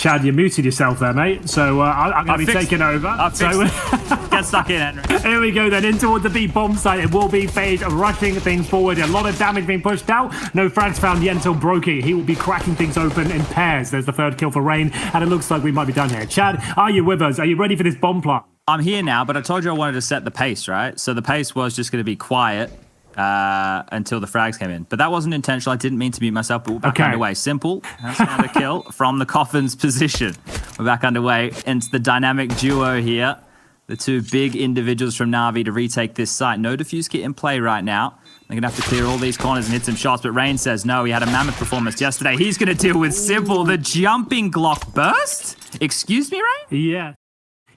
Chad, you muted yourself there, mate. So I'm going to be taking over. Get stuck in, Henry. Here we go then, in towards the B bomb site. It will be FaZe rushing things forward. A lot of damage being pushed out. No frags found yet until Brokey. He will be cracking things open in pairs. There's the third kill for Rain, and it looks like we might be done here. Chad, are you with us? Are you ready for this bomb plant? I'm here now, but I told you I wanted to set the pace, right? So the pace was just going to be quiet until the frags came in. But that wasn't intentional. I didn't mean to mute myself, but we're back underway. Simple has found a kill from the coffin's position. We're back underway. And it's the dynamic duo here. The two big individuals from NaVi to retake this site. No defuse kit in play right now. They're going to have to clear all these corners and hit some shots. But Rain says no. He had a mammoth performance yesterday. He's going to deal with Simple. The jumping Glock burst? Excuse me, Rain? Yeah.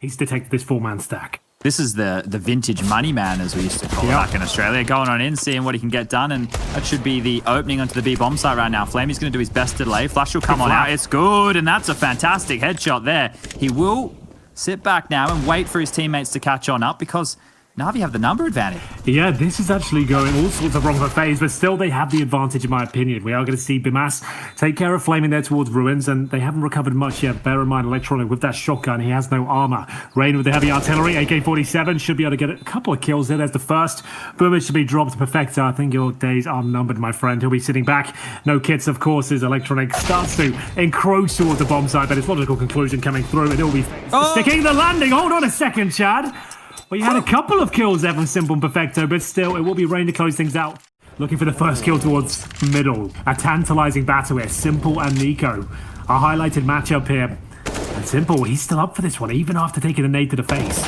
He's detected this four-man stack. This is the vintage money man, as we used to call it back in Australia. Going on in, seeing what he can get done, and that should be the opening onto the B bomb site right now. Flamey's going to do his best to delay. Flash will come on out. It's good, and that's a fantastic headshot there. He will sit back now and wait for his teammates to catch on up because NaVi have the number advantage. Yeah, this is actually going all sorts of wrong for FaZe, but still they have the advantage in my opinion. We are going to see Bimas take care of Flaming there towards Ruins, and they haven't recovered much yet. Bear in mind, Electronic with that shotgun, he has no armor. Rain with the heavy artillery, AK-47, should be able to get a couple of kills there. There's the first. Boomer should be dropped. Perfecto, I think your days are numbered, my friend. He'll be sitting back. No kits, of course, as Electronic starts to encroach towards the bomb site, but his logical conclusion coming through, and it will be sticking the landing. Hold on a second, Chad. Well, you had a couple of kills there from Simple and Perfecto, but still, it will be Rain to close things out. Looking for the first kill towards middle. A tantalizing battle here. Simple and Nico. A highlighted matchup here. And Simple, he's still up for this one, even after taking a nade to the face.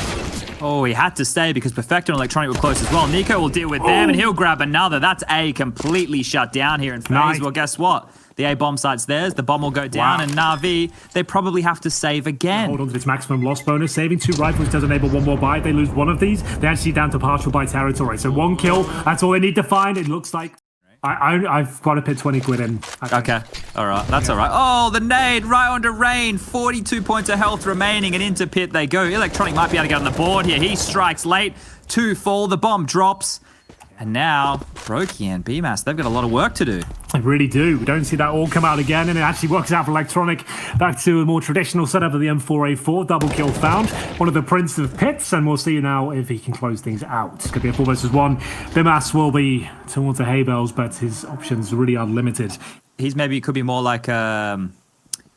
Oh, he had to stay because Perfecto and Electronic were close as well. Nico will deal with them, and he'll grab another. That's A completely shut down here in FaZe. Nice. Well, guess what? The A bomb site's theirs. The bomb will go down, and NaVi, they probably have to save again. Hold on to this maximum loss bonus. Saving two rifles does enable one more bite. They lose one of these. They're actually down to partial buy territory. So one kill, that's all they need to find. It looks like I've got to put 20 quid in. Okay, all right, that's all right. Oh, the nade right onto Rain. 42 points of health remaining, and into pit they go. Electronic might be able to get on the board here. He strikes late. 2 fall. The bomb drops. And now, Brokey and BMAS, they've got a lot of work to do. I really do. We don't see that all come out again, and it actually works out for Electronic. Back to a more traditional setup of the M4A4. Double kill found. One of the Prince of Pits, and we'll see now if he can close things out. It's going to be a 4 versus 1. BMAS will be towards the hay bales, but his options really are limited. He's maybe, could be more like I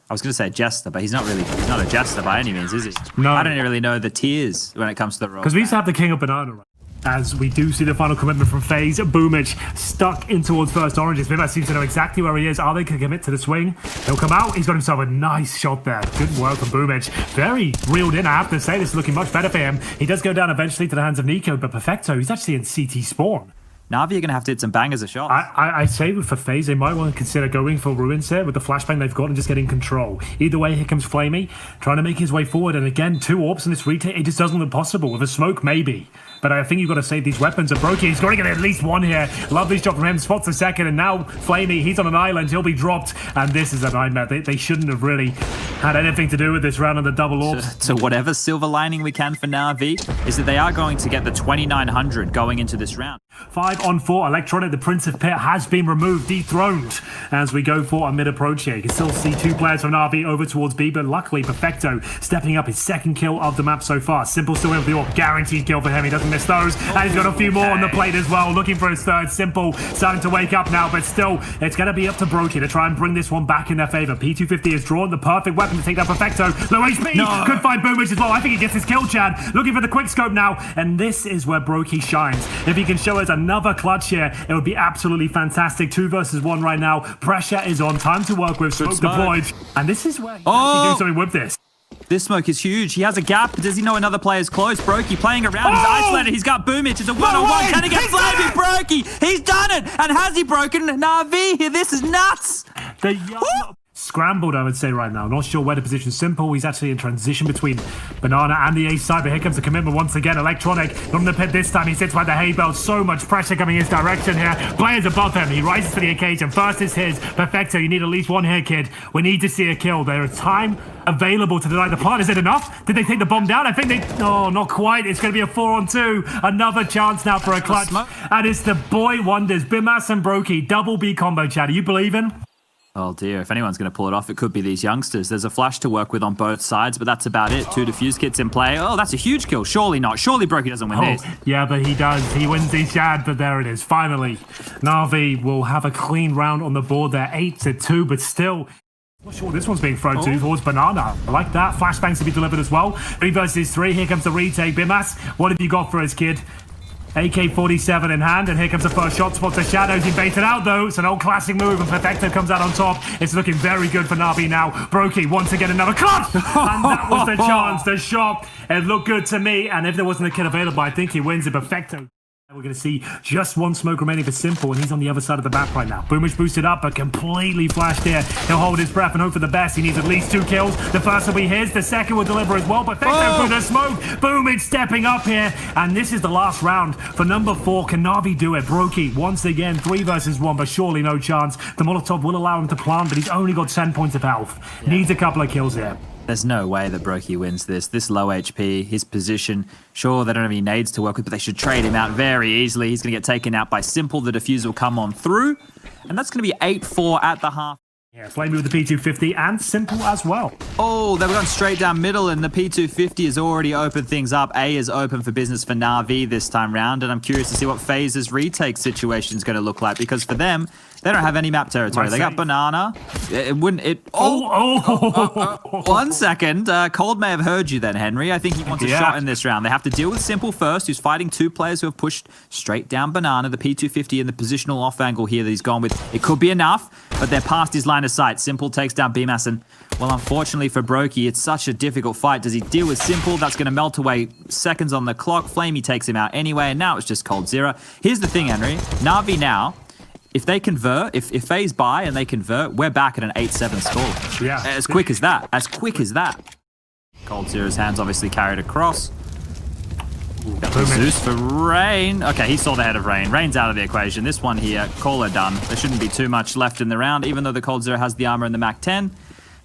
was going to say a jester, but he's not a jester by any means, is he? No. I don't really know the tiers when it comes to the role. Because we used to have the King of Banana, right? As we do see the final commitment from FaZe, Boomage stuck in towards first oranges. Bimas seems to know exactly where he is. Are they going to commit to the swing? He'll come out. He's got himself a nice shot there. Good work from Boomage. Very reeled in, I have to say. This is looking much better for him. He does go down eventually to the hands of Nico, but Perfecto, he's actually in CT spawn. NaVi are going to have to hit some bangers of shots. I say for FaZe, they might want to consider going for Ruins here with the flashbang they've got and just getting control. Either way, here comes Flamey, trying to make his way forward. And again, 2 AWPs in this retake, it just doesn't look possible. With a smoke, maybe. But I think you've got to save these weapons. And Brokey, he's got to get at least one here. Lovely shot from him, spots the second. And now Flamey, he's on an island. He'll be dropped. And this is a nightmare. They shouldn't have really had anything to do with this round on the double AWPs. So whatever silver lining we can for NaVi is that they are going to get the 2,900 going into this round. 5-on-4, Electronic, the Prince of Pit, has been removed, dethroned, as we go for a mid-approach here. You can still see 2 players from NaVi over towards B, but luckily Perfecto stepping up his 2nd kill of the map so far. Simple still in with the AWP, guaranteed kill for him. He doesn't miss those, and he's got a few more on the plate as well, looking for his 3rd. Simple starting to wake up now, but still, it's going to be up to Brokey to try and bring this one back in their favor. P250 has drawn the perfect weapon to take down Perfecto. Low HP, could find Boomage as well. I think he gets his kill, Chad. Looking for the quick scope now, and this is where Brokey shines. If he can show us another clutch here, it would be absolutely fantastic. 2 versus 1 right now. Pressure is on. Time to work with. Smoke deployed. And this is where he can do something with this. This smoke is huge. He has a gap. Does he know another player's close? Brokey playing around. He's isolated. He's got Boomage. It's a 1-on-1. Can he get Flamey? Brokey. He's done it. And has he broken NaVi here? This is nuts. The young... Scrambled, I would say, right now. Not sure where to position Simple. He's actually in transition between Banana and the A side, but here comes the commitment once again. Electronic, not in the pit this time. He sits by the hay bale. So much pressure coming his direction here. Players above him. He rises to the occasion. First is his. Perfecto, you need at least one here, kid. We need to see a kill. There is time available to deny the plant. Is it enough? Did they take the bomb down? I think they... No, not quite. It's going to be a 4-on-2. Another chance now for a clutch. And it's the boy wonders. Bimas and Brokey. Double B combo, Chad. Are you believing? Oh dear, if anyone's going to pull it off, it could be these youngsters. There's a flash to work with on both sides, but that's about it. 2 defuse kits in play. Oh, that's a huge kill. Surely not. Surely Brokey doesn't win this. Yeah, but he does. He wins the Shad, but there it is. Finally, NaVi will have a clean round on the board there. 8-2, but still... Not sure this one's being thrown to towards Banana. I like that. Flashbangs to be delivered as well. 3 versus 3. Here comes the retake. Bimas, what have you got for us, kid? AK-47 in hand, and here comes the first shot. Spots the shadows. He baited out, though. It's an old classic move, and Perfecto comes out on top. It's looking very good for NaVi now. Brokey once again another cut! And that was the chance, the shot. It looked good to me, and if there wasn't a kid available, I think he wins it. Perfecto. We're going to see just one smoke remaining for Simple, and he's on the other side of the map right now. Boomich boosted up, but completely flashed here. He'll hold his breath and hope for the best. He needs at least 2 kills. The first will be his. The second will deliver as well. But through the smoke. Boomich stepping up here. And this is the last round for number 4. Can NaVi do it? Brokey, once again, 3 versus 1, but surely no chance. The Molotov will allow him to plant, but he's only got 10 points of health. Needs a couple of kills here. There's no way that Brokey wins this. This low HP, his position, sure, they don't have any nades to work with, but they should trade him out very easily. He's going to get taken out by Simple. The defuse will come on through, and that's going to be 8-4 at the half. Yeah, Flamey with the P250 and Simple as well. Oh, they were going straight down middle, and the P250 has already opened things up. A is open for business for NaVi this time round, and I'm curious to see what FaZe's retake situation is going to look like, because for them, they don't have any map territory. They got Banana. It wouldn't... One second. Cold may have heard you then, Henry. I think he wants a shot in this round. They have to deal with Simple first, who's fighting 2 players who have pushed straight down Banana. The P250 in the positional off angle here that he's gone with. It could be enough, but they're past his line of sight. Simple takes down BMAS, and, well, unfortunately for Brokey, it's such a difficult fight. Does he deal with Simple? That's going to melt away seconds on the clock. Flamey takes him out anyway, and now it's just Cold Zero. Here's the thing, Henry. NaVi now... If they convert, if FaZe buy and they convert, we're back at an 8-7 score. Yeah. As quick as that. As quick as that. Cold Zero's hands obviously carried across. Got the Zeus for Rain. Okay, he saw the head of Rain. Rain's out of the equation. This one here, call her done. There shouldn't be too much left in the round. Even though the Cold Zero has the armor and the Mac 10,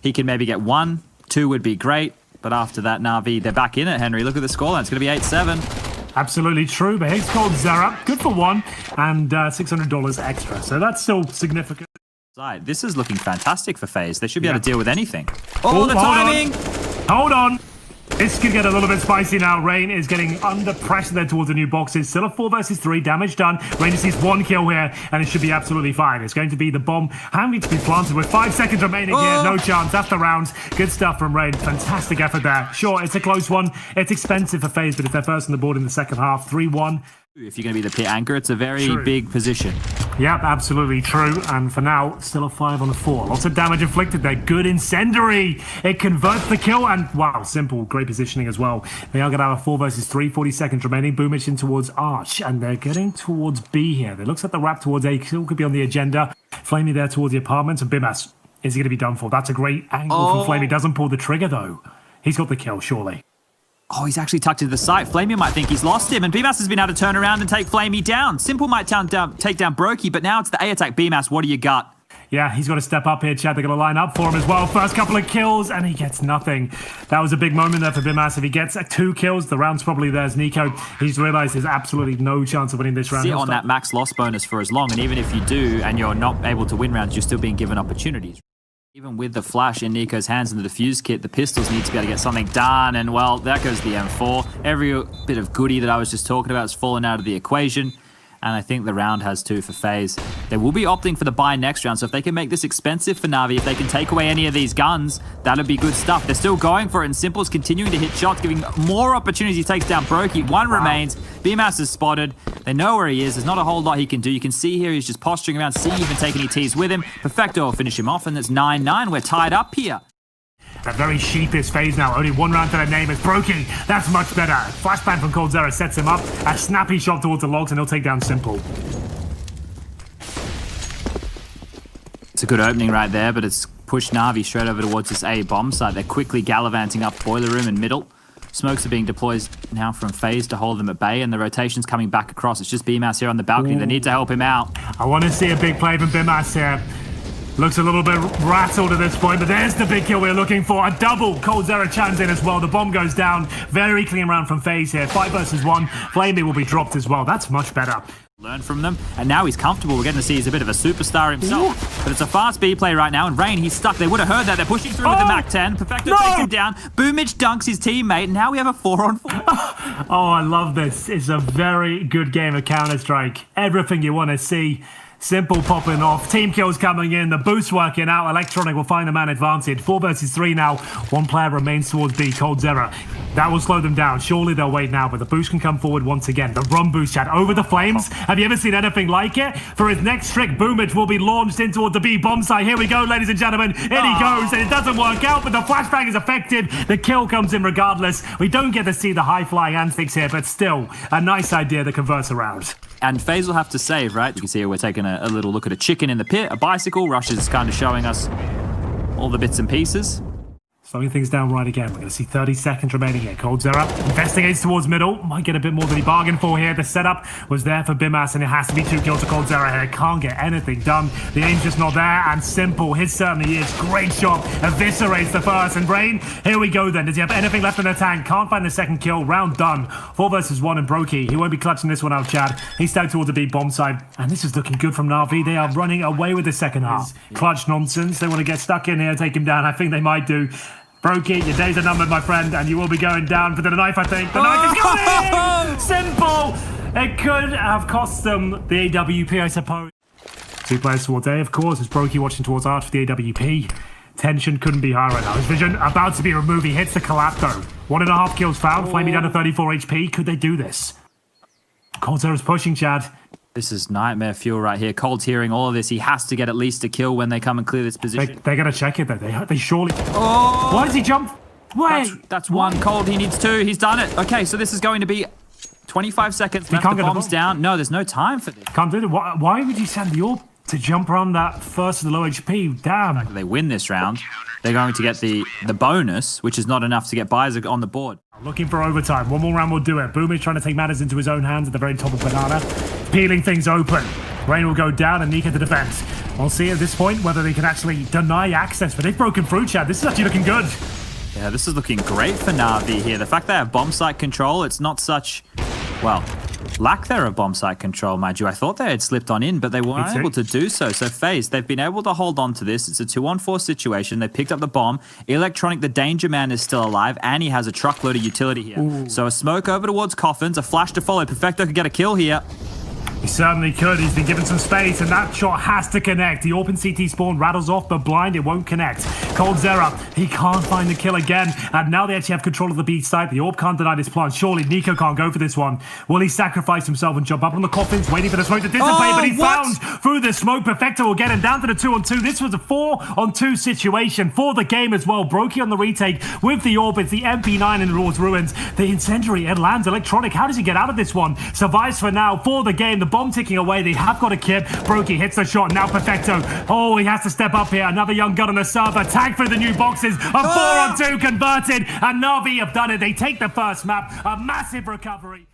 he can maybe get 1. 2 would be great. But after that, NaVi, they're back in it, Henry. Look at the scoreline. It's going to be 8-7. Absolutely true, but he's called Zara. Good for 1 and $600 extra. So that's still significant. This is looking fantastic for FaZe. They should be able to deal with anything. Oh, the timing! Hold on. This could get a little bit spicy now. Rain is getting under pressure there towards the new boxes. Still a 4 versus 3. Damage done. Rain just needs 1 kill here, and it should be absolutely fine. It's going to be the bomb having to be planted with 5 seconds remaining here. No chance. That's the round. Good stuff from Rain. Fantastic effort there. Sure, it's a close one. It's expensive for FaZe, but if they're first on the board in the second half, 3-1. If you're going to be the pit anchor, it's a very big position. Yep, absolutely true. And for now, still a 5 on a 4. Lots of damage inflicted there. Good incendiary. It converts the kill. And wow, Simple. Great positioning as well. They are going to have a 4 versus 3. 40 seconds remaining. Boomich in towards Arch. And they're getting towards B here. It looks like the wrap towards A still could be on the agenda. Flamey there towards the apartments. And Bimas, is he going to be done for? That's a great angle from Flamey. Doesn't pull the trigger, though. He's got the kill, surely. Oh, he's actually tucked into the site. Flamey might think he's lost him, and BMAS has been able to turn around and take Flamey down. Simple might take down Brokey, but now it's the A attack. BMAS, what do you got? Yeah, he's got to step up here, Chad. They're going to line up for him as well. First couple of kills, and he gets nothing. That was a big moment there for BMAS. If he gets 2 kills, the round's probably theirs. Nico, he's realized there's absolutely no chance of winning this round. Sit on that max loss bonus for as long, and even if you do, and you're not able to win rounds, you're still being given opportunities. Even with the flash in Nico's hands and the defuse kit, the pistols need to be able to get something done, and well, there goes the M4. Every bit of goodie that I was just talking about has fallen out of the equation, and I think the round has too for FaZe. They will be opting for the buy next round, so if they can make this expensive for NaVi, if they can take away any of these guns, that'd be good stuff. They're still going for it, and Simple's continuing to hit shots, giving more opportunities. He takes down Brokey. 1 remains. BMAS is spotted. They know where he is. There's not a whole lot he can do. You can see here he's just posturing around, see even take any tees with him. Perfecto will finish him off, and it's 9-9. We're tied up here. A very sheepish FaZe now. Only 1 round to their name is Brokey. That's much better. Flashbang from Cold Zero sets him up. A snappy shot towards the logs, and he'll take down Simple. It's a good opening right there, but it's pushed NaVi straight over towards this A bomb site. They're quickly gallivanting up boiler room and middle. Smokes are being deployed now from FaZe to hold them at bay, and the rotation's coming back across. It's just BMAS here on the balcony. They need to help him out. I want to see a big play from BMAS here. Looks a little bit rattled at this point, but there's the big kill we're looking for. A double. Cold Zero chimes in as well. The bomb goes down. Very clean round from FaZe here. 5 versus 1. Flamey will be dropped as well. That's much better. Learn from them, and now he's comfortable. We're getting to see he's a bit of a superstar himself. But it's a fast B play right now, and Rain, he's stuck. They would have heard that. They're pushing through with the Mac 10. Perfecto takes him down. Boomich dunks his teammate, and now we have a 4-on-4. Oh, I love this. It's a very good game of Counter-Strike. Everything you want to see. Simple popping off, team kills coming in, the boost working out. Electronic will find the man advantage. 4 versus 3 now. One player remains towards B, coldzera. That will slow them down. Surely they'll wait now, but the boost can come forward once again. The run boost chat over the flames. Have you ever seen anything like it? For his next trick, Boomich will be launched in toward the B bomb site. Here we go, ladies and gentlemen. In he goes, and it doesn't work out, but the flashbang is effective. The kill comes in regardless. We don't get to see the high-flying antics here, but still, a nice idea that converts around. And FaZe will have to save, right? You can see here we're taking a little look at a chicken in the pit, a bicycle. Rush is kind of showing us all the bits and pieces. Slowing things down right again. We're going to see 30 seconds remaining here. coldzera investigates towards middle. Might get a bit more than he bargained for here. The setup was there for Bimas, and it has to be 2 kills to coldzera here. Can't get anything done. The aim's just not there, and Simple, his certainly is. Great shot. Eviscerates the first. And Rain, here we go then. Does he have anything left in the tank? Can't find the second kill. Round done. 4 versus 1, and Brokey, he won't be clutching this one out, Chad. He's stacked towards the B bomb side, and this is looking good from NaVi. They are running away with the second half. Clutch nonsense. They want to get stuck in here, take him down. I think they might do. Brokey, your days are numbered, my friend, and you will be going down for the knife, I think. The knife is going! Simple! It could have cost them the AWP, I suppose. 2 players towards A, of course, as Brokey watching towards Arch for the AWP. Tension couldn't be higher right now. His vision about to be removed. He hits the collapse, though. 1.5 kills found, flaming down to 34 HP. Could they do this? coldzera's pushing, Chad. This is nightmare fuel right here. Cold's hearing all of this. He has to get at least a kill when they come and clear this position. They're going to check it, though. They surely... Oh! Why does he jump? Wait! That's 1. Cold, he needs 2. He's done it. Okay, so this is going to be 25 seconds left. The bomb's down. No, there's no time for this. Can't do it. Why would you send the AWP to jump around that first of the low HP? Damn. If they win this round, they're going to get the bonus, which is not enough to get buys on the board. Looking for overtime. One more round will do it. Boomich trying to take matters into his own hands at the very top of Banana. Peeling things open. Rain will go down and Nika to defense. We'll see at this point whether they can actually deny access, but they've broken through, Chad. This is actually looking good. Yeah, this is looking great for NaVi here. The fact they have bomb site control, it's not such, well, lack there of bomb site control, mind you. I thought they had slipped on in, but they weren't able to do so. So FaZe, they've been able to hold on to this. It's a 2-on-4 situation. They picked up the bomb. Electronic, the danger man, is still alive, and he has a truckload of utility here. Ooh. So a smoke over towards coffins, a flash to follow. Perfecto could get a kill here. He certainly could. He's been given some space, and that shot has to connect. The open CT spawn rattles off, but blind, it won't connect. coldzera, he can't find the kill again, and now they actually have control of the B site. The AWP can't deny this plant. Surely Nico can't go for this one. Will he sacrifice himself and jump up on the coffins, waiting for the smoke to dissipate? But he's found through the smoke. Perfecto will get him down to the 2-on-2. This was a 4-on-2 situation for the game as well. Brokey on the retake with the AWP. It's the MP9 in Lord's Ruins. The incendiary, it lands. Electronic, how does he get out of this one? Survives for now for the game. The bomb ticking away. They have got a kip. Brokey hits the shot. Now Perfecto. Oh, he has to step up here. Another young gun on the server. Tag through the new boxes. A 4-on-2 converted. And NaVi have done it. They take the first map. A massive recovery.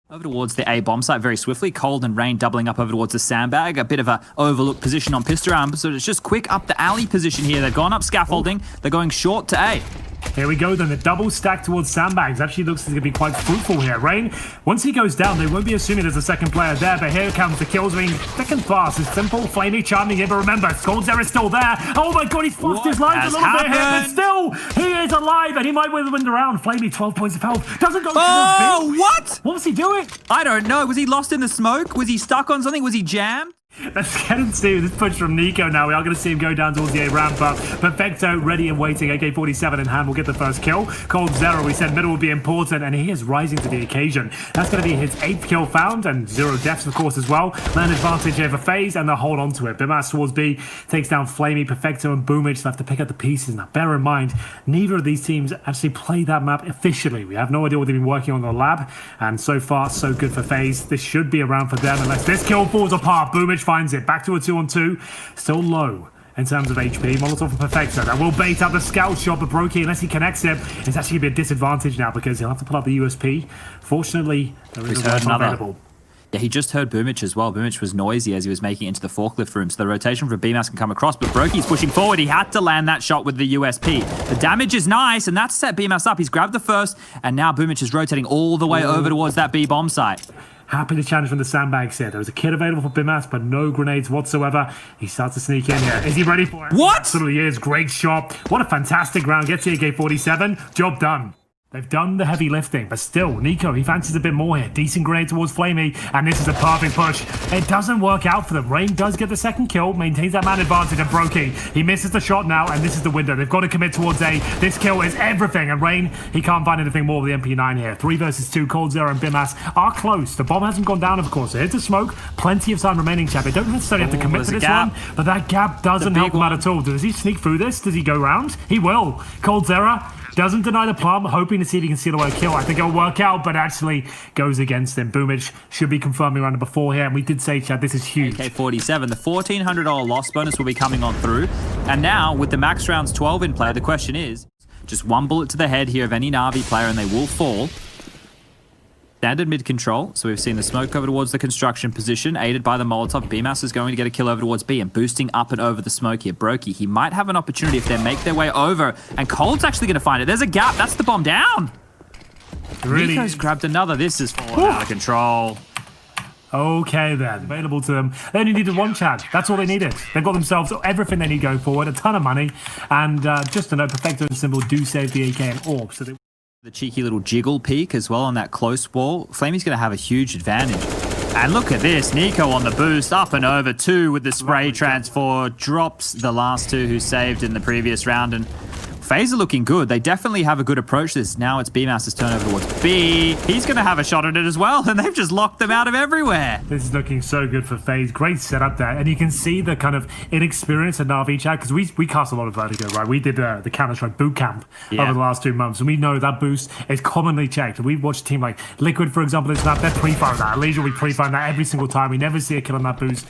Over towards the A bomb site very swiftly. Cold and Rain doubling up over towards the sandbag. A bit of a overlooked position on pistol round. So it's just quick up the alley position here. They've gone up scaffolding. They're going short to A. Here we go then, the double stack towards sandbags actually looks like it's going to be quite fruitful here. Rain, once he goes down, they won't be assuming there's a second player there, but here comes the kills. I mean, second fast is Simple, Flamey, charming here, but remember, coldzera is still there. Oh my god, he's fluffed his life a little bit here, but still, he is alive, and he might win the round. Flamey, 12 points of health, doesn't go towards B. What? What was he doing? I don't know. Was he lost in the smoke? Was he stuck on something? Was he jammed? Let's get and see this push from Nico now. We are going to see him go down towards the A ramp up. Perfecto ready and waiting. AK-47 in hand will get the first kill. coldzera, we said middle will be important, and he is rising to the occasion. That's going to be his 8th kill found, and 0 deaths, of course, as well. Land advantage over FaZe, and they'll hold on to it. Bimas towards B takes down Flamey, Perfecto, and Boomich. They'll have to pick up the pieces. Now, bear in mind, neither of these teams actually play that map officially. We have no idea what they've been working on in the lab, and so far, so good for FaZe. This should be a round for them, unless this kill falls apart. Boomich finds it. Back to a 2-on-2. Still low in terms of HP. Molotov and Perfecto. That will bait up the scout shot, but Brokey, unless he connects it, it's actually going to be a disadvantage now because he'll have to pull out the USP. Fortunately, there is a one available. Yeah, he just heard Boomich as well. Boomich was noisy as he was making it into the forklift room, so the rotation for BMAS can come across, but Brokey's pushing forward. He had to land that shot with the USP. The damage is nice, and that's set BMAS up. He's grabbed the first, and now Boomich is rotating all the way over towards that B bomb site. Happy to challenge from the sandbags here. There was a kit available for Bimas, but no grenades whatsoever. He starts to sneak in here. Is he ready for it? What? Absolutely is. Great shot. What a fantastic round. Gets the AK-47. Job done. They've done the heavy lifting, but still, Nico, he fancies a bit more here. Decent grenade towards Flamey, and this is a perfect push. It doesn't work out for them. Rain does get the second kill, maintains that man advantage, and Brokey, he misses the shot now, and this is the window. They've got to commit towards A. This kill is everything, and Rain, he can't find anything more with the MP9 here. 3 versus 2, coldzera and Bimas are close. The bomb hasn't gone down, of course. Here's the smoke. Plenty of time remaining, chat. They don't necessarily have to commit to this one, but that gap doesn't help them out at all. Does he sneak through this? Does he go round? He will. coldzera doesn't deny the plum, hoping to see if he can seal away a kill. I think it'll work out, but actually goes against him. Boomich should be confirming round number 4 here, and we did say, Chad, this is huge. AK-47, the $1,400 loss bonus will be coming on through. And now, with the max rounds 12 in play, the question is, just one bullet to the head here of any NaVi player, and they will fall. Standard mid control, so we've seen the smoke over towards the construction position, aided by the Molotov. Bimas is going to get a kill over towards B and boosting up and over the smoke here. Brokey, he might have an opportunity if they make their way over, and Cold's actually going to find it. There's a gap. That's the bomb down. Really? Nico's grabbed another. This is falling out of control. Okay then, available to them. They only needed one, Chad. That's all they needed. They've got themselves everything they need going forward, a ton of money, and just to note, Perfecto and Symbol do save the AK and AWP, so they... The cheeky little jiggle peek as well on that close wall. Flamey's going to have a huge advantage. And look at this. Nico on the boost, up and over 2 with the spray transfer. Drops the last 2 who saved in the previous round. And FaZe are looking good. They definitely have a good approach to this. Now it's Bimas's turn over towards B. He's going to have a shot at it as well. And they've just locked them out of everywhere. This is looking so good for FaZe. Great setup there. And you can see the kind of inexperience in NaVi, Chad, because we cast a lot of Vertigo, right? We did the Counter-Strike boot camp over the last 2 months. And we know that boost is commonly checked. We watch a team like Liquid, for example, this map. They're pre-firing that. Leisure, we pre-fire that every single time. We never see a kill on that boost.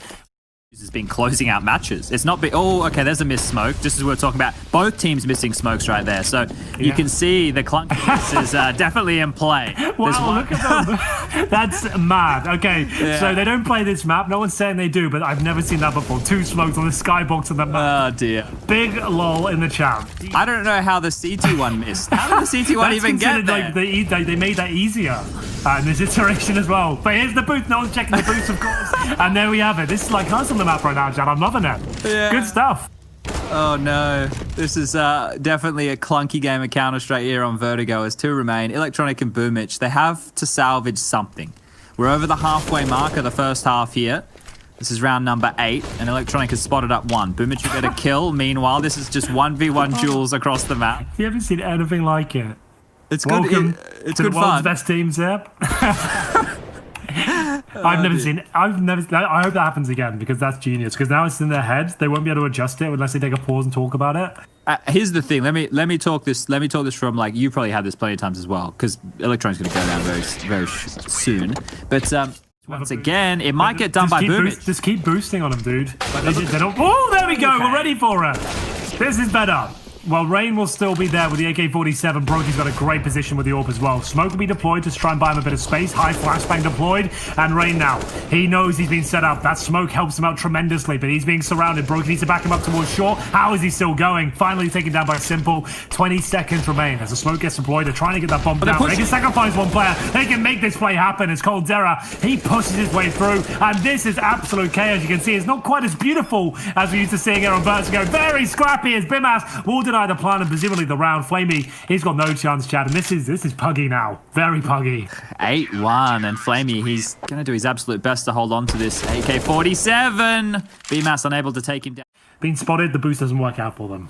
Has been closing out matches. It's not oh, okay, there's a missed smoke, just as we were talking about. Both teams missing smokes right there. So you can see the clunkiness is definitely in play. Wow, look at them. That's mad. Okay, so they don't play this map. No one's saying they do, but I've never seen that before. 2 smokes on the skybox on the map. Oh, dear. Big lol in the chat. I don't know how the CT one missed. How did the CT one even get there? Like they made that easier in this iteration as well. But here's the boost. No one's checking the boost, of course. And there we have it. This is like us on the map right now, Chad. I'm loving it. Yeah. Good stuff. Oh no, this is definitely a clunky game of Counter-Strike here on Vertigo as 2 remain. Electronic and Boomich, they have to salvage something. We're over the halfway mark of the first half here. This is round number 8, and Electronic has spotted up 1. Boomich will get a kill. Meanwhile, this is just 1v1 duels across the map. You haven't seen anything like it. It's Welcome good. It's to good the world's fun. best teams here. I hope that happens again because that's genius. Because now it's in their head, they won't be able to adjust it unless they take a pause and talk about it. Here's the thing. Let me talk this. Let me talk this from like you probably had this plenty of times as well. Because Electronic's going to go down very soon. But once again, it might get done by Boomich. Just keep boosting on them, dude. They don't. Oh, there we go. Okay. We're ready for it. This is better. Well, Rain will still be there with the AK-47. Brokey's got a great position with the AWP as well. Smoke will be deployed to try and buy him a bit of space. High flashbang deployed. And Rain now. He knows he's been set up. That smoke helps him out tremendously, but he's being surrounded. Brokey needs to back him up towards shore. How is he still going? Finally taken down by Simple. 20 seconds remain. As the smoke gets deployed, they're trying to get that bomb down. They can sacrifice one player. They can make this play happen. It's coldzera. He pushes his way through. And this is absolute chaos. You can see it's not quite as beautiful as we used to seeing here on Vertigo. Very scrappy as Bimas will deny the plan and presumably the round. Flamey, he's got no chance, Chad, and this is puggy now. Very puggy. 8-1, and Flamey, he's going to do his absolute best to hold on to this AK-47. Bimas unable to take him down. Being spotted, the boost doesn't work out for them.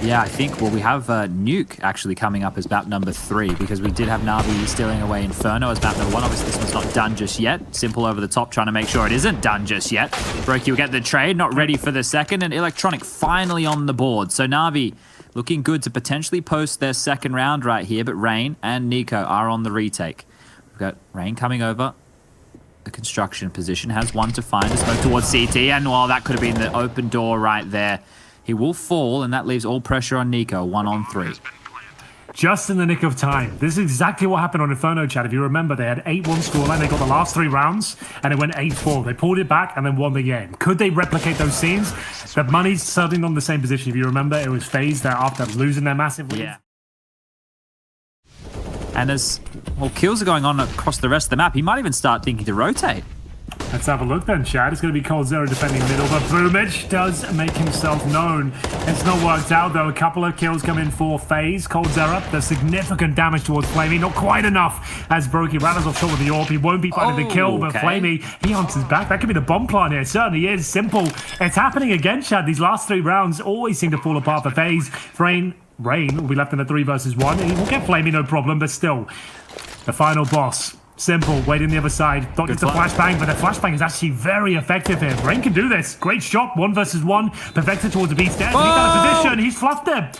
Yeah, I think, well, we have Nuke actually coming up as map number 3 because we did have NaVi stealing away Inferno as map number 1. Obviously, this one's not done just yet. Simple over the top, trying to make sure it isn't done just yet. Brokey will get the trade, not ready for the second, and Electronic finally on the board. So NaVi looking good to potentially post their second round right here, but Rain and Nico are on the retake. We've got Rain coming over. The construction position has 1 to find. A smoke towards CT, and well, that could have been the open door right there. He will fall, and that leaves all pressure on Nico, 1 on 3. Just in the nick of time. This is exactly what happened on Inferno, Chat. If you remember, they had 8-1 scoreline. They got the last 3 rounds, and it went 8-4. They pulled it back and then won the game. Could they replicate those scenes? The money's certainly on the same position. If you remember, it was FaZe that after losing their massive lead. Yeah. And as well, kills are going on across the rest of the map, he might even start thinking to rotate. Let's have a look then, Chad. It's going to be coldzera defending middle, but Boomage does make himself known. It's not worked out, though. A couple of kills come in for FaZe. coldzera does significant damage towards Flamey. Not quite enough as Brokey rattles off shot with the AWP. He won't be finding the kill, but Flamey, he answers back. That could be the bomb plant here. It certainly is. Simple. It's happening again, Chad. These last 3 rounds always seem to fall apart for FaZe. Rain will be left in a 3 versus 1. He will get Flamey, no problem, but still. The final boss. Simple, waiting the other side. Thought it's a flashbang, but the flashbang is actually very effective here. Rain can do this. Great shot, 1 versus 1. Perfected towards the beast there. He's got a position. He's fluffed it.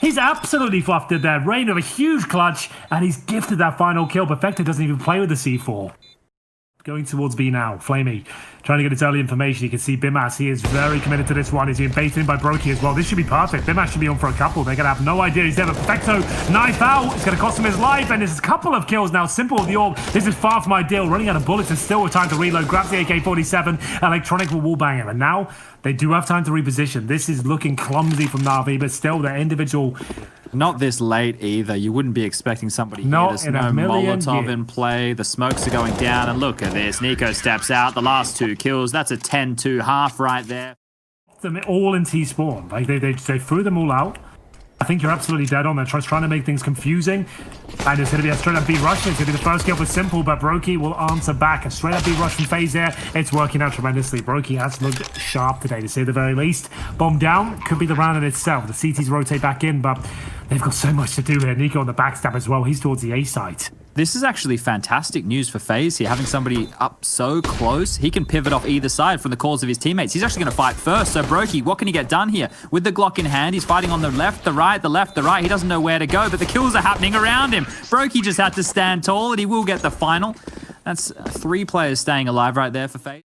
He's absolutely fluffed it there. Rain with a huge clutch, and he's gifted that final kill. Perfected doesn't even play with the C4. Going towards B now. Flamey trying to get his early information. You can see Bimas. He is very committed to this one. He's being baited in by Brokey as well. This should be perfect. Bimas should be on for a couple. They're going to have no idea he's there. But Perfecto, knife out. It's going to cost him his life. And there's a couple of kills now. Simple with the orb. This is far from ideal. Running out of bullets and still with time to reload. Grabs the AK-47. Electronic will wallbang him. And now they do have time to reposition. This is looking clumsy from NaVi, but still their individual... Not this late either. You wouldn't be expecting somebody here. There's no Molotov in play. The smokes are going down. And look at this. Nico steps out. The last 2 kills. That's a 10-2 half right there. Them all in T-spawn. Like they threw them all out. I think you're absolutely dead on there. Trying to make things confusing. And it's going to be a straight-up B rush. It's going to be the first kill for Simple, but Brokey will answer back. A straight-up B rush from FaZe there. It's working out tremendously. Brokey has looked sharp today, to say the very least. Bomb down. Could be the round in itself. The CTs rotate back in, but they've got so much to do here. Nico on the backstab as well. He's towards the A site. This is actually fantastic news for FaZe here, having somebody up so close. He can pivot off either side from the calls of his teammates. He's actually going to fight first. So Brokey, what can he get done here? With the Glock in hand, he's fighting on the left, the right, the left, the right. He doesn't know where to go, but the kills are happening around him. Brokey just had to stand tall, and he will get the final. That's 3 players staying alive right there for FaZe.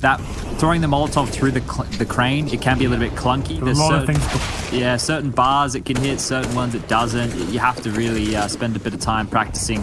That throwing the Molotov through the crane, it can be a little bit clunky. There's a lot of things. Yeah, certain bars it can hit, certain ones it doesn't. You have to really spend a bit of time practicing.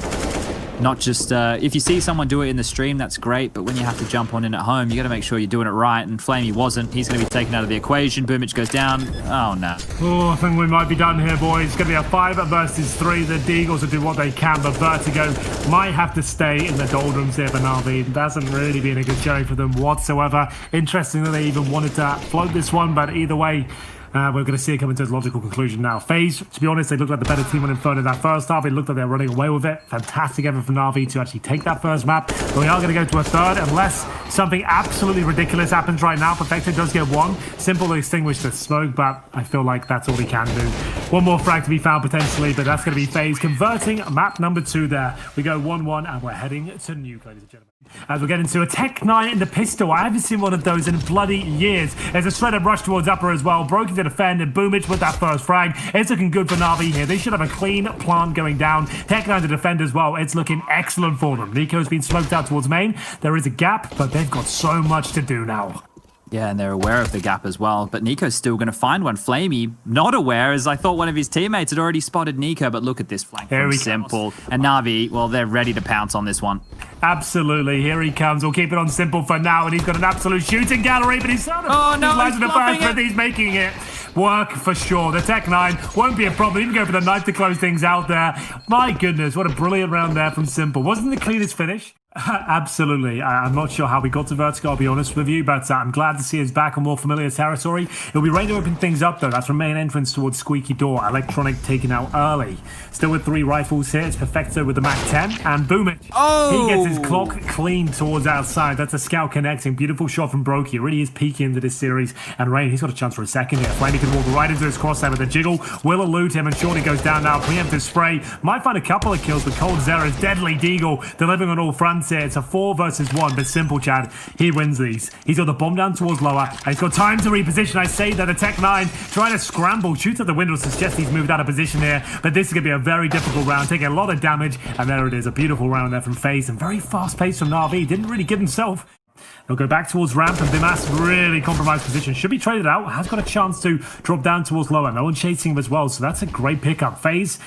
Not just, if you see someone do it in the stream, that's great, but when you have to jump on in at home, you got to make sure you're doing it right, and Flamey wasn't. He's going to be taken out of the equation. Boomage goes down. Oh, no. Oh, I think we might be done here, boys. It's going to be a 5 versus 3. The Deagles will do what they can, but Vertigo might have to stay in the doldrums here for NaVi. It hasn't really been a good showing for them whatsoever. Interesting that they even wanted to float this one, but either way, we're going to see it come into a logical conclusion now. FaZe, to be honest, they looked like the better team when Inferno in that first half. It looked like they were running away with it. Fantastic effort from NaVi to actually take that first map. But we are going to go to a third unless something absolutely ridiculous happens right now. Perfected does get 1. Simple to extinguish the smoke, but I feel like that's all he can do. 1 more frag to be found potentially, but that's going to be FaZe converting map number 2 there. We go 1-1 and we're heading to Nuke, ladies and gentlemen. As we get into a Tech 9 in the pistol. I haven't seen one of those in bloody years. There's a straight up rush towards upper as well. Brokey to defend and Boomage with that first frag. It's looking good for NaVi here. They should have a clean plant going down. Tech 9 to defend as well. It's looking excellent for them. Nico's been smoked out towards main. There is a gap, but they've got so much to do now. Yeah, and they're aware of the gap as well. But Nico's still going to find one. Flamey, not aware, as I thought one of his teammates had already spotted Nico. But look at this flank from Simple. And NaVi, well, they're ready to pounce on this one. Absolutely. Here he comes. We'll keep it on Simple for now. And he's got an absolute shooting gallery. But he's sort of he's making it work for sure. The Tech 9 won't be a problem. Even go for the knife to close things out there. My goodness, what a brilliant round there from Simple. Wasn't the cleanest finish? Absolutely. I'm not sure how we got to Vertigo, I'll be honest with you, but I'm glad to see us back on more familiar territory. It'll be ready to open things up, though. That's from main entrance towards Squeaky Door. Electronic taken out early. Still with 3 rifles here. It's Perfecto with the Mac 10 and Boomage. Oh! He gets his clock clean towards outside. That's a scout connecting. Beautiful shot from Brokey. It really is peeking into this series. And Rain, he's got a chance for a second here. Flamey can walk right into his crosshair with a jiggle. Will elude him, and Shorty goes down now. Preemptive spray. Might find a couple of kills, but coldzera's deadly Deagle delivering on all fronts here. It's a 4 versus 1, but Simple, Chad, he wins these. He's got the bomb down towards lower, and he's got time to reposition. I say that the Tech 9 trying to scramble, shoots at the window, suggests he's moved out of position here, but this is going to be a very difficult round, taking a lot of damage, and there it is, a beautiful round there from FaZe, and very fast pace from NaVi. Didn't really give himself. They'll go back towards ramp, and Bimas really compromised position. Should be traded out, has got a chance to drop down towards lower. No one chasing him as well, so that's a great pickup. FaZe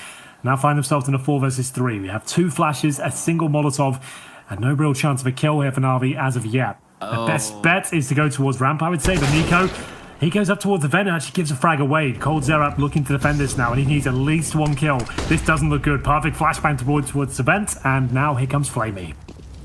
now find themselves in a 4 versus 3. We have 2 flashes, a single Molotov, and no real chance of a kill here for NaVi as of yet. The best bet is to go towards ramp, I would say, but Nico, He goes up towards the vent and actually gives a frag away. Cold Zero up looking to defend this now, and he needs at least 1 kill. This doesn't look good. Perfect flashbang towards the vent, and now here comes Flamey.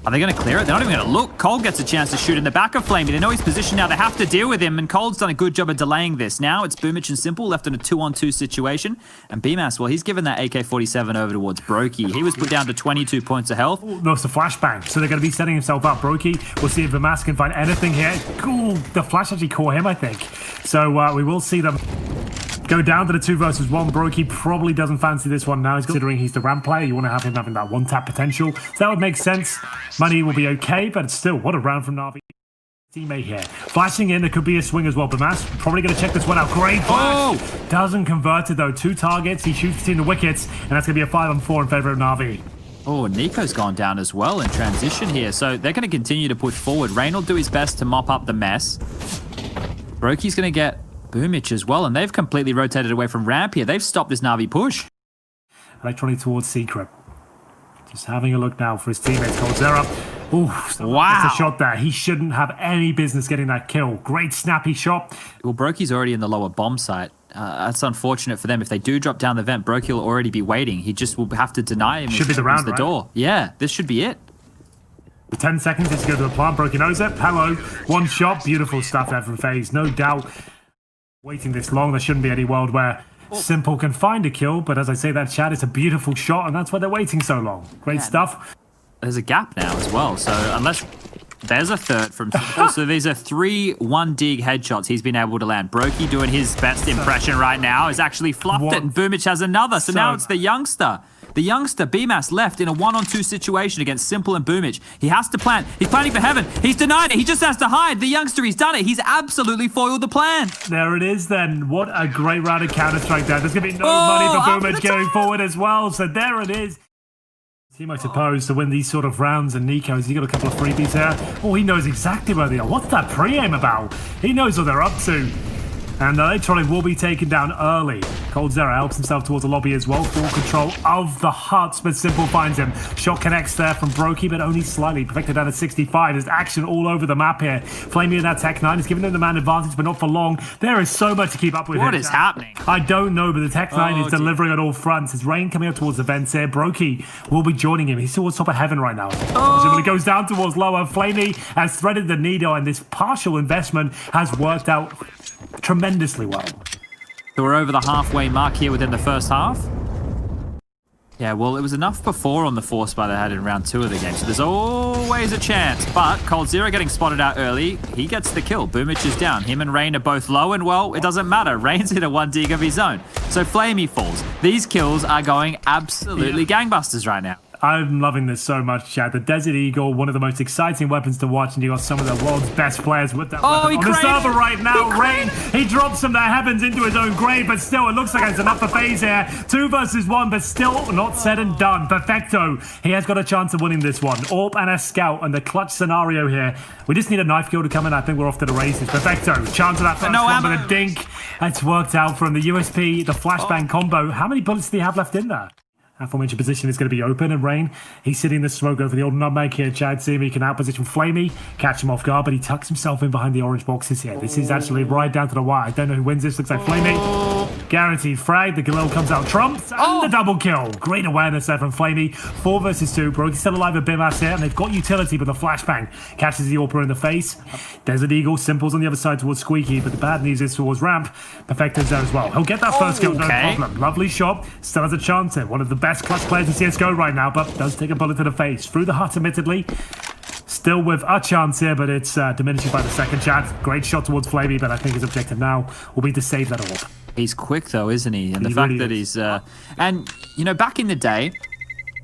Are they going to clear it? They're not even going to look. Cold gets a chance to shoot in the back of Flamey. They know his position now. They have to deal with him, and Cold's done a good job of delaying this. Now it's Boomich and Simple left in a 2-on-2 situation, and BMAS, well, he's given that AK-47 over towards Brokey. He was put down to 22 points of health. No, it's a flashbang, so they're going to be setting himself up. Brokey, we'll see if BMAS can find anything here. Cool, the flash actually caught him, I think. So we will see them go down to the 2 versus 1. Brokey probably doesn't fancy this one now. He's considering he's the ramp player. You want to have him having that one-tap potential. So that would make sense. Money will be okay, but it's still, what a round from NaVi. Teammate here. Flashing in, there could be a swing as well. But Mas probably going to check this one out. Great flash. Oh! Doesn't convert it though. 2 targets. He shoots between the wickets, and that's going to be a 5-on-4 in favor of NaVi. Oh, Nico's gone down as well in transition here. So they're going to continue to push forward. Rain will do his best to mop up the mess. Brokey's going to get Boomich as well, and they've completely rotated away from ramp here. They've stopped this NaVi push. Electronic towards Secret. Just having a look now for his teammates. Cold Zero. Ooh, wow. That's a shot there. He shouldn't have any business getting that kill. Great snappy shot. Well, Brokey's already in the lower bomb site. That's unfortunate for them. If they do drop down the vent, Brokey will already be waiting. He just will have to deny him. Should be the round, the door. Yeah, this should be it. 10 seconds just to go to the plant. Brokey knows it. Hello. 1 shot. Beautiful stuff there from FaZe. No doubt. Waiting this long, there shouldn't be any world where Simple can find a kill, but as I say that, chat, it's a beautiful shot, and that's why they're waiting so long. Great stuff. There's a gap now as well, so unless there's a third from Simple, so these are 3 1-dig headshots he's been able to land. Brokey doing his best impression right now has actually fluffed it, and Boomich has another, so now it's the youngster. The youngster, BMAS, left in a 1-on-2 situation against Simple and Boomich. He has to plant. He's planning for heaven. He's denied it. He just has to hide. The youngster, he's done it. He's absolutely foiled the plan. There it is then. What a great round of Counter-Strike there. There's going to be no money for Boomich going forward as well. So there it is. Team, I suppose, to win these sort of rounds. And Nico's, he got a couple of freebies here. Oh, he knows exactly where they are. What's that pre-aim about? He knows what they're up to. And the Electronic will be taken down early. Cold Zero helps himself towards the lobby as well. Full control of the huts, but Simple finds him. Shot connects there from Brokey, but only slightly. Perfected down at 65. There's action all over the map here. Flamey in that Tech 9 is giving them the man advantage, but not for long. There is so much to keep up with. What is happening? I don't know, but the Tech 9 is delivering on all fronts. There's Rain coming up towards the vents here. Brokey will be joining him. He's towards top of heaven right now. When he goes down towards lower, Flamey has threaded the needle, and this partial investment has worked out tremendously well. So we're over the halfway mark here within the first half. Yeah, well, it was enough before on the force buy they had in round 2 of the game, so there's always a chance. But Cold Zero getting spotted out early, he gets the kill. Boomich is down. Him and Rain are both low, and well, it doesn't matter. Rain's hit a 1-dig of his own. So Flamey falls. These kills are going absolutely gangbusters right now. I'm loving this so much, Chad. The Desert Eagle, one of the most exciting weapons to watch, and you got some of the world's best players with that weapon on the server right now. Rain, he drops from the heavens into his own grave, but still, it looks like it's enough for FaZe here. 2 versus 1, but still not said and done. Perfecto, he has got a chance of winning this one. Orp and a scout, and the clutch scenario here. We just need a knife kill to come in. I think we're off to the races. Perfecto, chance of that first one with a dink. It's worked out from the USP, the flashbang combo. How many bullets do you have left in there? Aforementioned position is going to be open, and Rain, he's sitting in the smoke over the old nutmeg here. Chad, see him, he can outposition Flamey, catch him off guard, but he tucks himself in behind the orange boxes here. This is actually right down to the wire. I don't know who wins this. Looks like Flamey. Guaranteed frag. The Galil comes out trumps, and the double kill. Great awareness there from Flamey. 4 versus 2. Brokey's still alive with BMAS here, and they've got utility, but the flashbang catches the Orper in the face. Desert Eagle, Simple's on the other side towards Squeaky, but the bad news is towards Ramp. Perfecto's there as well. He'll get that first kill, no problem. Lovely shot. Still has a chance here. One of the best clutch players in CSGO right now, but does take a bullet to the face. Through the hut, admittedly. Still with a chance here, but it's diminishing by the second chance. Great shot towards Flamey, but I think his objective now will be to save that orb. He's quick though, isn't he? And the fact that he's... and, you know, back in the day,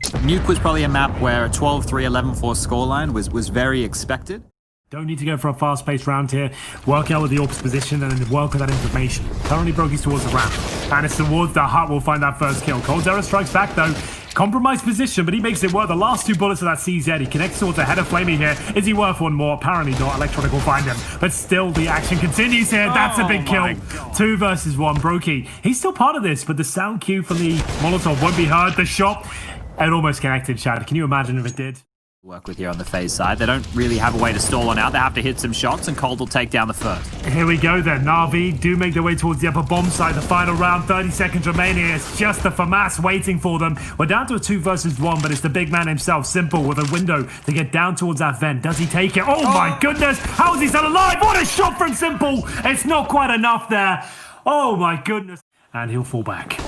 Nuke was probably a map where a 12-3, 11-4 scoreline was very expected. Don't need to go for a fast-paced round here. Work out with the Orp's position and then work with that information. Currently Brokey's towards the ramp. And it's towards the hut will find that first kill. Cold Zero strikes back though. Compromised position, but he makes it work. The last 2 bullets of that CZ. He connects towards the head of Flamey here. Is he worth one more? Apparently not. Electronic will find him. But still, the action continues here. That's a big kill. 2 versus 1. Brokey, he's still part of this, but the sound cue from the Molotov won't be heard. The shot, it almost connected, Chad. Can you imagine if it did? work with here on the FaZe side. They don't really have a way to stall on out. They have to hit some shots, and Cold will take down the first. Here we go then. NaVi do make their way towards the upper bomb side. The final round, 30 seconds remaining. It's just the FaMaS waiting for them. We're down to a 2 versus 1, but it's the big man himself, Simple, with a window to get down towards that vent. Does he take it? Oh my goodness! How is he still alive? What a shot from Simple! It's not quite enough there. Oh my goodness. And he'll fall back.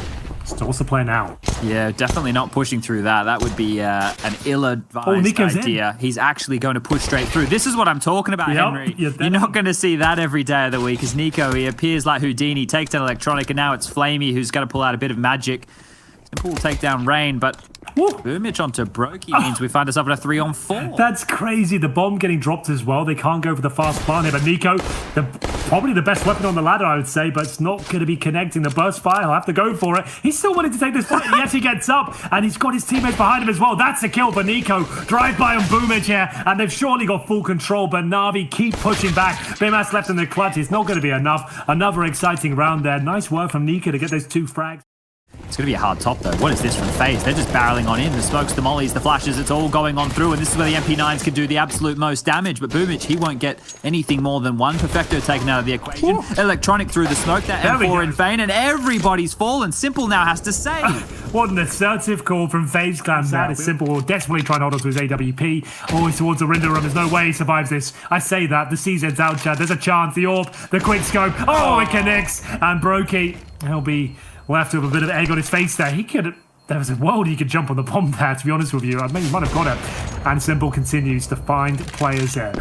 So what's the play now? Yeah, definitely not pushing through that. That would be an ill-advised idea. He's actually going to push straight through. This is what I'm talking about, Henry. You're not going to see that every day of the week. As Nico, he appears like Houdini, takes down Electronic, and now it's Flamey who's got to pull out a bit of magic. Simple will take down Rain, but Boomich onto Brokey means we find ourselves in a 3-on-4. That's crazy. The bomb getting dropped as well. They can't go for the fast plant here, but Nico, probably the best weapon on the ladder, I would say, but it's not going to be connecting. The burst fire, he'll have to go for it. He's still willing to take this fight. He actually gets up, and he's got his teammates behind him as well. That's a kill for Nico. Drive by on Boomich here, and they've surely got full control, but NaVi keep pushing back. Bimas left in the clutch. It's not going to be enough. Another exciting round there. Nice work from Nico to get those 2 frags. It's going to be a hard top, though. What is this from FaZe? They're just barreling on in. The smokes, the mollies, the flashes, it's all going on through, and this is where the MP9s can do the absolute most damage, but Boomich, he won't get anything more than 1 Perfecto taken out of the equation. Electronic through the smoke, that M4 in vain, and everybody's fallen. Simple now has to save. What an assertive call from FaZe Clan. That is Simple. Will desperately try and hold on to his AWP. Always towards the render room. There's no way he survives this. I say that. The CZ's out, Chad. There's a chance. The AWP, the quick scope. Oh, it connects. And Brokey, he'll be left with a bit of egg on his face there. He could... There was a world he could jump on the bomb there, to be honest with you. I mean, he might have got it. And Simple continues to find players there.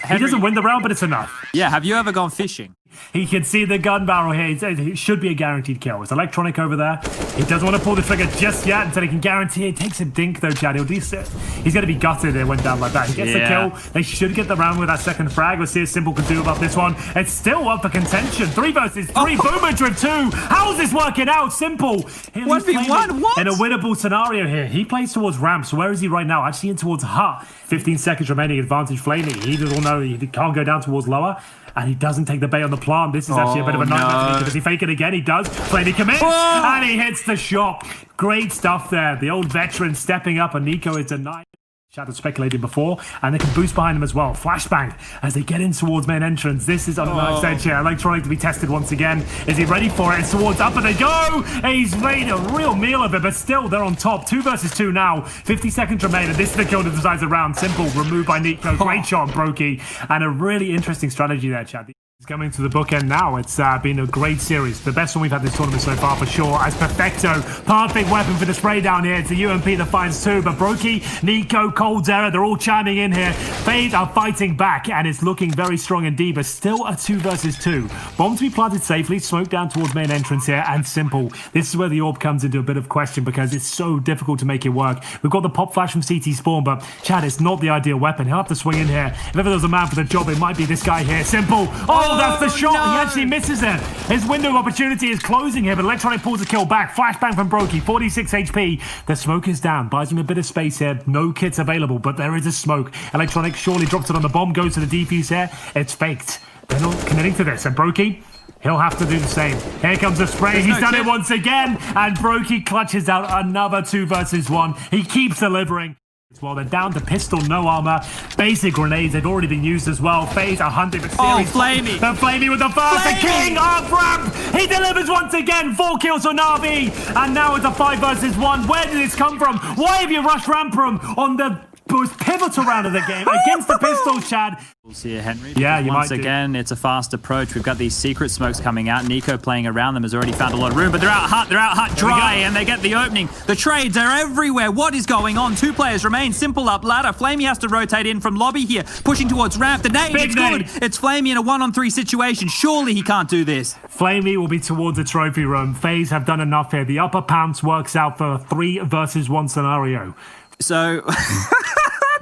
He doesn't win the round, but it's enough. Yeah, have you ever gone fishing? He can see the gun barrel here. It should be a guaranteed kill. It's Electronic over there. He doesn't want to pull the trigger just yet until he can guarantee it. Takes a dink, though, Chad. He's going to be gutted if it went down like that. He gets the kill. They should get the round with that second frag. We'll see what Simple can do about this one. It's still up for contention. 3 versus 3. Boomich with 2. How's this working out? Simple. 1v1? What? In a winnable scenario here. He plays towards ramp. So where is he right now? Actually in towards hut. 15 seconds remaining. Advantage Flamey. He doesn't know he can't go down towards lower. And he doesn't take the bait on the plant. This is actually a bit of a nightmare. Does he fake it again? He does. Flamey commits. And he hits the shot. Great stuff there. The old veteran stepping up, and Nico is denied. Shadow speculated before, and they can boost behind him as well. Flashbang as they get in towards main entrance. This is on the nice edge here. Electronic to be tested once again. Is he ready for it? It's towards up, and they go! He's made a real meal of it, but still they're on top. 2 versus 2 now. 50 seconds remaining. This is the kill that decides the round. Simple removed by Nico. Great shot, Brokey, and a really interesting strategy there, Chad. It's coming to the bookend now. It's been a great series. The best one we've had this tournament so far for sure. As Perfecto, perfect weapon for the spray down here. It's the UMP that finds 2, but Brokey, Nico, Cold Zera, they're all chiming in here. FaZe are fighting back, and it's looking very strong indeed, but still a 2 versus 2. Bomb to be planted safely, smoke down towards main entrance here, and Simple. This is where the AWP comes into a bit of question because it's so difficult to make it work. We've got the pop flash from CT Spawn, but Chad, it's not the ideal weapon. He'll have to swing in here. If ever there's a man for the job, it might be this guy here. Simple. Oh, that's the shot. No. He actually misses it. His window of opportunity is closing here, but Electronic pulls the kill back. Flashbang from Brokey, 46 HP. The smoke is down, buys him a bit of space here. No kits available, but there is a smoke. Electronic surely drops it on the bomb, goes to the defuse here. It's faked. They're not committing to this. And Brokey, he'll have to do the same. Here comes the spray. He's done it once again. And Brokey clutches out another 2 versus 1. He keeps delivering. Well, they're down to pistol, no armor. Basic grenades, they've already been used as well. FaZe are hunting, but Flamey. The Flamey with the first. The king off ramp. He delivers once again. 4 kills for NaVi. And now it's a 5 versus 1. Where did this come from? Why have you rushed ramp from on the most pivotal round of the game against the pistols, Chad? We'll see you, Henry. Yeah, you once might again, it's a fast approach. We've got these secret smokes coming out. Nico playing around them has already found a lot of room, but they're out hut dry, and they get the opening. The trades are everywhere. What is going on? 2 players remain. Simple up ladder. Flamey has to rotate in from lobby here, pushing towards ramp. The nade, it's good. It's Flamey in a 1-on-3 situation. Surely he can't do this. Flamey will be towards the trophy room. FaZe have done enough here. The upper pants works out for a 3 versus 1 scenario. So...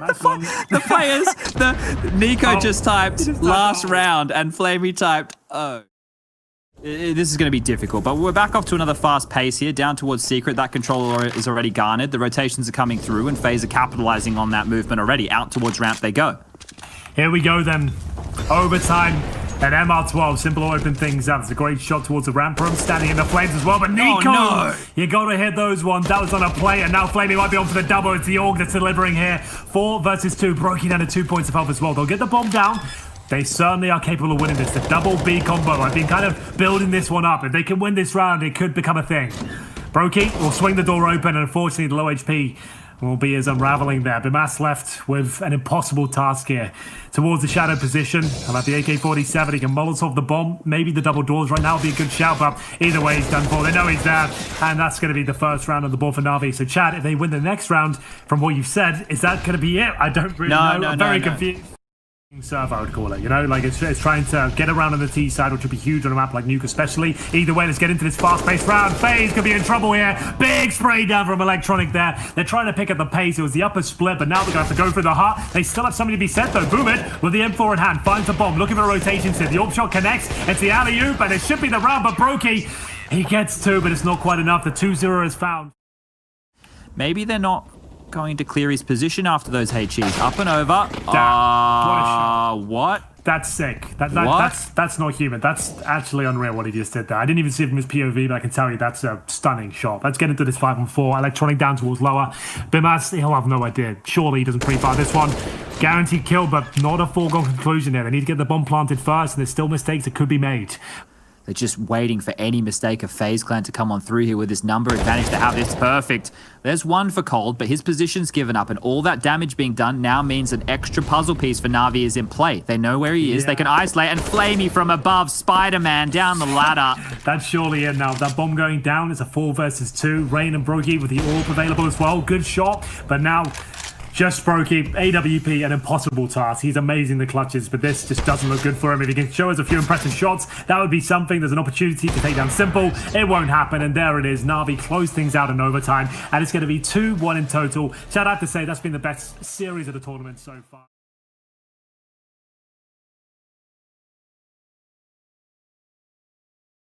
the players, Nico just typed last round and Flamey typed, oh. This is going to be difficult, but we're back off to another fast pace here, down towards Secret. That control is already garnered. The rotations are coming through, and FaZe are capitalizing on that movement already. Out towards ramp they go. Here we go then. Overtime. And MR12, Simple will open things up. It's a great shot towards the ramp room, standing in the flames as well. But Nico, no. you got to hit those ones. That was on a play, and now Flamey might be on for the double. It's the Org that's delivering here. 4 versus 2, broken down to 2 points of health as well. They'll get the bomb down. They certainly are capable of winning this. The double B combo. I've been kind of building this one up. If they can win this round, it could become a thing. Brokey will swing the door open, and unfortunately, the low HP will be as unraveling there. Bimas left with an impossible task here towards the shadow position. And at the AK-47, he can Molotov the bomb. Maybe the double doors right now would be a good shout, but either way, he's done for. They know he's there, and that's going to be the first round on the board for NaVi. So, Chad, if they win the next round, from what you've said, is that going to be it? I don't really know. I'm very confused. Serve, I would call it, you know, like it's trying to get around on the T side, which would be huge on a map like Nuke especially. Either way, let's get into this fast-paced round. FaZe could be in trouble here. Big spray down from Electronic there. They're trying to pick up the pace. It was the upper split, but now they're going to have to go for the heart. They still have something to be said though. Boom it with the M4 in hand, finds the bomb, looking for a rotation here. The AWP shot connects. It's the alley-oop, and it should be the round, but Brokey, he gets 2, but it's not quite enough. The 2-0 is found. Maybe they're not going to clear his position after those HEs. Up and over. What? That's sick. That's not human. That's actually unreal what he just did there. I didn't even see it from his POV, but I can tell you that's a stunning shot. Let's get into this 5-on-4. Electronic down towards lower. Bimas, he'll have no idea. Surely he doesn't pre-fire this one. Guaranteed kill, but not a foregone conclusion there. They need to get the bomb planted first, and there's still mistakes that could be made. They're just waiting for any mistake of FaZe Clan to come on through here with this number advantage to have this perfect. There's one for Cold, but his position's given up, and all that damage being done now means an extra puzzle piece for NaVi is in play. They know where he is. They can isolate and Flamey from above. Spider-Man down the ladder. That's surely it now. That bomb going down is a 4 versus 2. Rain and Brokey with the AWP available as well. Good shot, but now just Brokey, AWP, an impossible task. He's amazing the clutches, but this just doesn't look good for him. If he can show us a few impressive shots, that would be something. There's an opportunity to take down Simple. It won't happen, and there it is. NaVi close things out in overtime, and it's going to be 2-1 in total. Shout out to say that's been the best series of the tournament so far.